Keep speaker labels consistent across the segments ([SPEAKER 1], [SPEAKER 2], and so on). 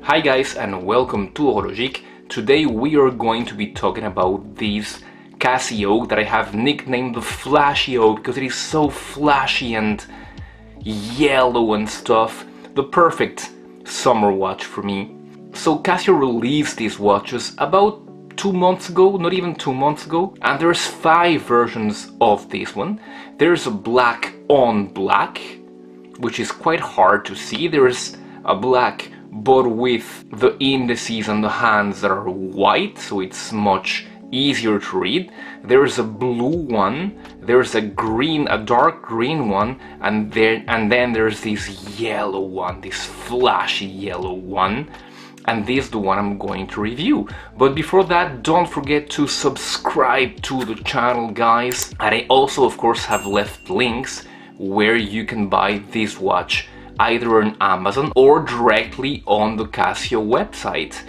[SPEAKER 1] Hi guys and welcome to Horologique. Today we are going to be talking about this Casio that I have nicknamed the Flashyoak because it is so flashy and yellow and stuff. The perfect summer watch for me. So Casio released these watches about 2 months ago, not even 2 months ago, and there's 5 versions of this one. There's a black on black, which is quite hard to see. There's a black but with the indices and the hands that are white, so it's much easier to read. There's a blue one, there's a green, a dark green one, and then there's this yellow one, this flashy yellow one, and this is the one I'm going to review. But before that, don't forget to subscribe to the channel, guys. And I also, of course, have left links where you can buy this watch either on Amazon or directly on the Casio website.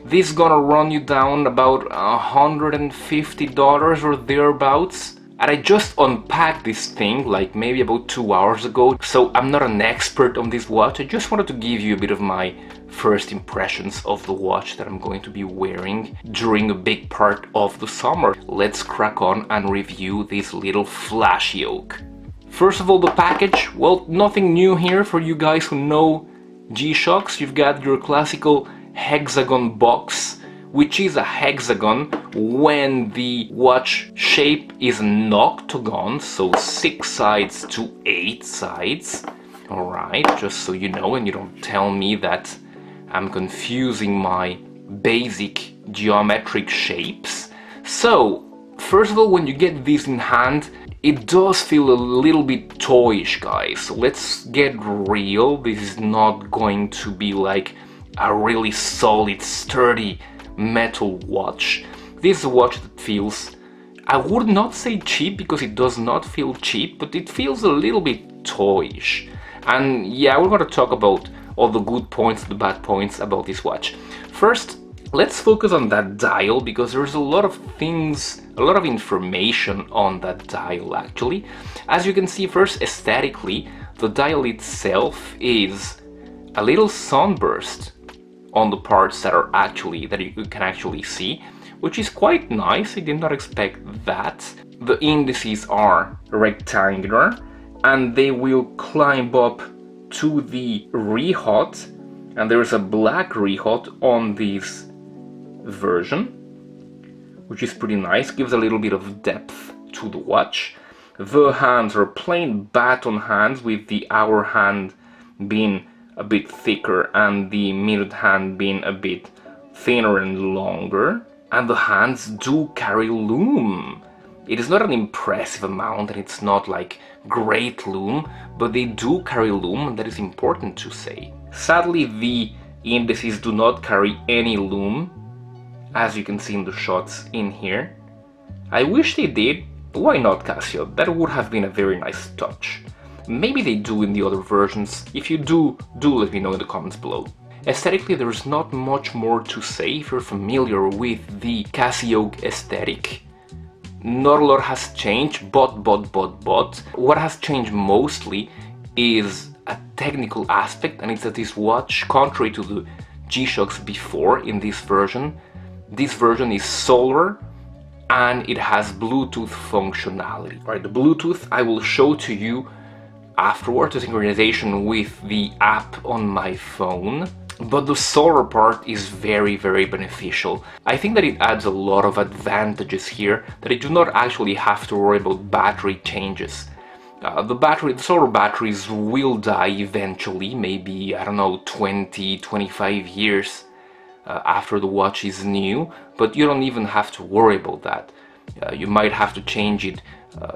[SPEAKER 1] This is gonna run you down about $150 or thereabouts. And I just unpacked this thing like maybe about 2 hours ago, so I'm not an expert on this watch. I just wanted to give you a bit of my first impressions of the watch that I'm going to be wearing during a big part of the summer. Let's crack on and review this little Flashyoak. First of all, the package, well, nothing new here for you guys who know G-Shocks. You've got your classical hexagon box, which is a hexagon when the watch shape is an octagon, so 6 sides to 8 sides. Alright, just so you know, and you don't tell me that I'm confusing my basic geometric shapes. So, first of all, when you get this in hand, it does feel a little bit toyish, guys. So let's get real. This is not going to be like a really solid, sturdy metal watch. This is a watch that feels, I would not say cheap because it does not feel cheap, but it feels a little bit toyish. And yeah, we're going to talk about all the good points, the bad points about this watch. First, let's focus on that dial because there's a lot of things, a lot of information on that dial actually. As you can see, first aesthetically, the dial itself is a little sunburst on the parts that are actually, that you can actually see, which is quite nice. I did not expect that. The indices are rectangular and they will climb up to the rehaut, and there's a black rehaut on this version, which is pretty nice, gives a little bit of depth to the watch. The hands are plain baton hands, with the hour hand being a bit thicker and the minute hand being a bit thinner and longer. And the hands do carry lume. It is not an impressive amount and it's not like great lume, but they do carry lume, and that is important to say. Sadly, the indices do not carry any lume, as you can see in the shots in here. I wish they did. Why not, Casio? That would have been a very nice touch. Maybe they do in the other versions. If you do let me know in the comments below. Aesthetically, there's not much more to say. If you're familiar with the Casio aesthetic, not a lot has changed, but what has changed mostly is a technical aspect, and it's that this watch, contrary to the G-Shocks before in this version is solar and it has Bluetooth functionality. Right, the Bluetooth I will show to you afterwards, the synchronization with the app on my phone. But the solar part is very beneficial. I think that it adds a lot of advantages here, that I do not actually have to worry about battery changes. The solar batteries will die eventually, maybe, I don't know, 20-25 years after the watch is new, but you don't even have to worry about that. You might have to change it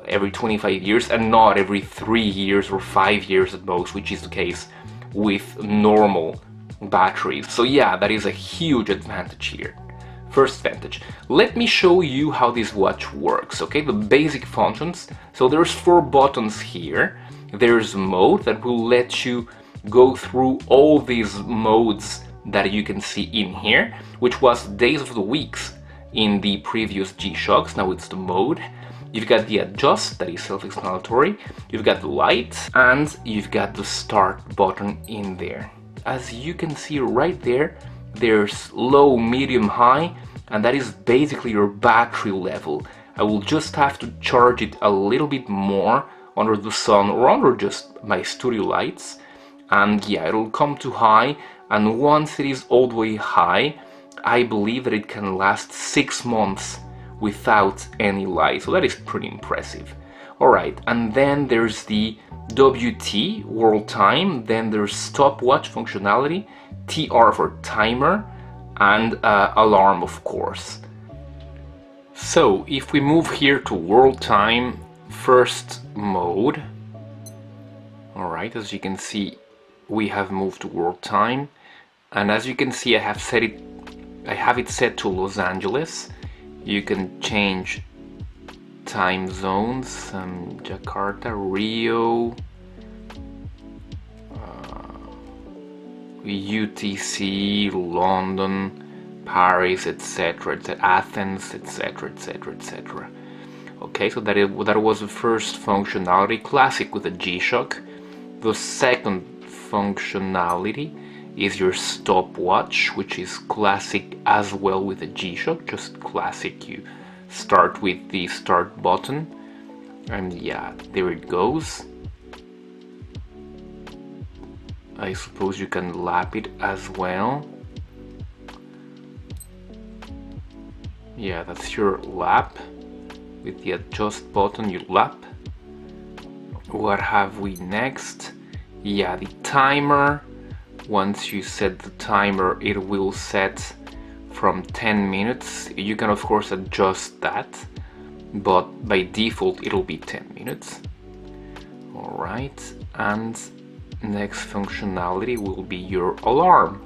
[SPEAKER 1] every 25 years and not every 3 years or 5 years at most, which is the case with normal batteries. So yeah, that is a huge advantage here. First advantage. Let me show you how this watch works, okay? The basic functions. So there's 4 buttons here. There's mode that will let you go through all these modes that you can see in here, which was days of the weeks in the previous G-Shocks. Now it's the mode. You've got the adjust, that is self-explanatory. You've got the light, and you've got the start button in there. as you can see right there, there's low, medium, high, and that is basically your battery level. I will just have to charge it a little bit more under the sun or under just my studio lights, and yeah, it'll come to high, and once it is all the way high, I believe that it can last 6 months without any light, so that is pretty impressive. Alright, and then there's the WT, World Time, then there's stopwatch functionality, TR for timer, and alarm, of course. So if we move here to World Time, first mode, alright, as you can see we have moved to World Time, and as you can see I have it set to Los Angeles. You can change time zones, Jakarta, Rio, UTC, London, Paris, etc., Athens, etc., etc., etc. Okay, so that was the first functionality, classic with the G-Shock. The second functionality is your stopwatch, which is classic as well with the G-Shock, just classic. You start with the start button, and yeah, there it goes. I suppose you can lap it as well. Yeah, that's your lap. With the adjust button you lap. What have we next? Yeah, the timer. Once you set the timer, it will set from 10 minutes. You can of course adjust that, but by default it'll be 10 minutes. Alright, and next functionality will be your alarm.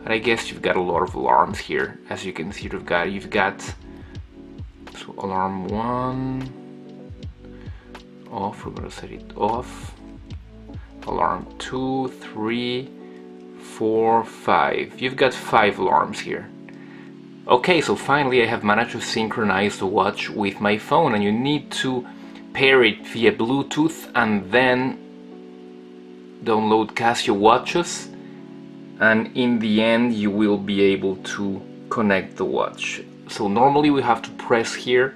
[SPEAKER 1] And I guess you've got a lot of alarms here. As you can see, you've got so alarm 1 off, we're gonna set it off. Alarm 2, 3, 4, 5. You've got 5 alarms here. Okay, so finally I have managed to synchronize the watch with my phone, and you need to pair it via Bluetooth and then download Casio watches, and in the end you will be able to connect the watch. So normally we have to press here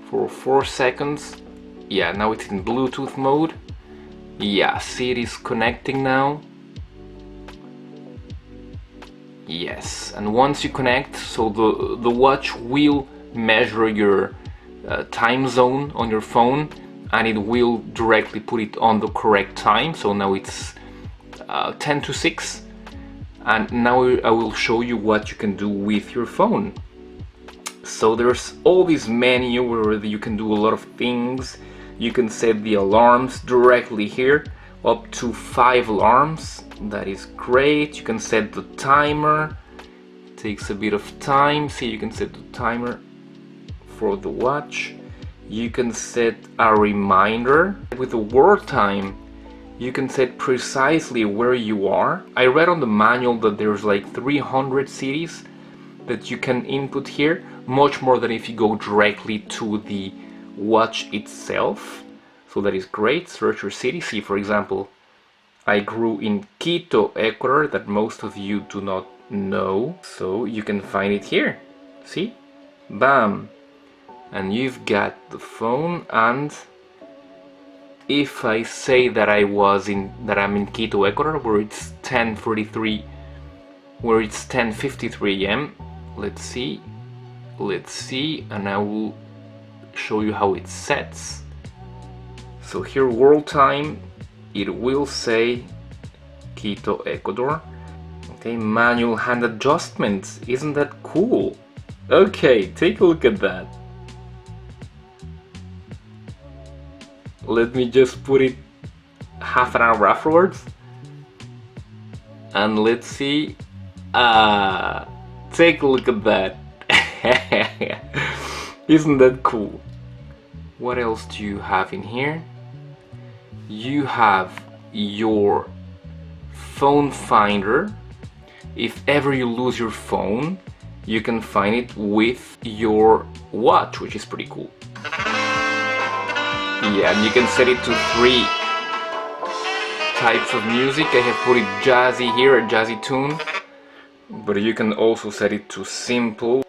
[SPEAKER 1] for 4 seconds. Yeah, now it's in Bluetooth mode. Yeah, see, it is connecting now. Yes, and once you connect, so the watch will measure your time zone on your phone, and it will directly put it on the correct time. So now it's 10 to 6, and now I will show you what you can do with your phone. So there's all this menu where you can do a lot of things. You can set the alarms directly here, up to 5 alarms. That is great. You can set the timer. It takes a bit of time. See, you can set the timer for the watch. You can set a reminder. With the World Time, you can set precisely where you are. I read on the manual that there's like 300 cities that you can input here, much more than if you go directly to the watch itself. So that is great. Search your city. See, for example, I grew in Quito, Ecuador, that most of you do not know. So you can find it here. See? Bam! And you've got the phone, and if I say that I'm in Quito, Ecuador, where it's 10:53, where it's 10:53 AM, let's see, and I will show you how it sets. So here, World Time, it will say Quito, Ecuador. Okay, manual hand adjustments, isn't that cool? Okay, take a look at that. Let me just put it half an hour afterwards, and let's see. Take a look at that. Isn't that cool? What else do you have in here? You have your phone finder. If ever you lose your phone, you can find it with your watch, which is pretty cool. Yeah, and you can set it to types of music. I have put it jazzy here, a jazzy tune, but you can also set it to simple.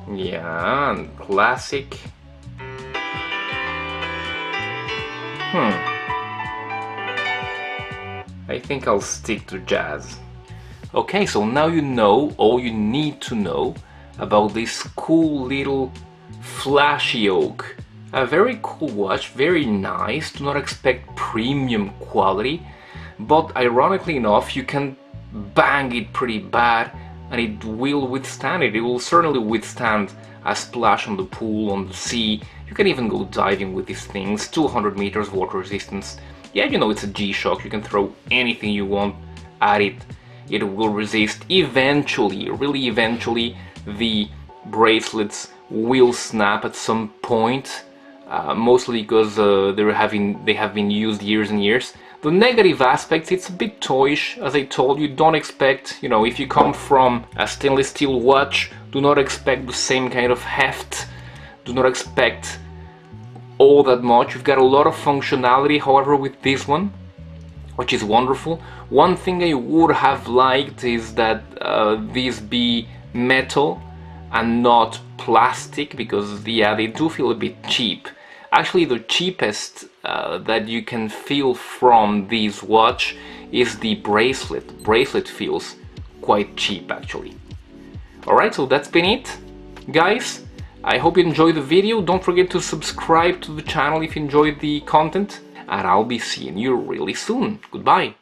[SPEAKER 1] Yeah, and classic. I think I'll stick to jazz. Okay, so now you know all you need to know about this cool little Flashyoak. A very cool watch, very nice. Do not expect premium quality, but ironically enough, you can bang it pretty bad and it will withstand it. It will certainly withstand a splash on the pool, on the sea. You can even go diving with these things. 200 meters water resistance. Yeah, you know, it's a G-Shock. You can throw anything you want at it. It will resist. Eventually, really eventually, the bracelets will snap at some point. Mostly because they have been used years and years. The negative aspects, it's a bit toyish, as I told you. Don't expect, you know, if you come from a stainless steel watch, do not expect the same kind of heft. Do not expect all that much. You've got a lot of functionality, however, with this one, which is wonderful. One thing I would have liked is that these be metal and not plastic, because yeah, they do feel a bit cheap. Actually, the cheapest that you can feel from this watch is the bracelet. The bracelet feels quite cheap, actually. Alright, so that's been it, guys. I hope you enjoyed the video. Don't forget to subscribe to the channel if you enjoyed the content, and I'll be seeing you really soon. Goodbye.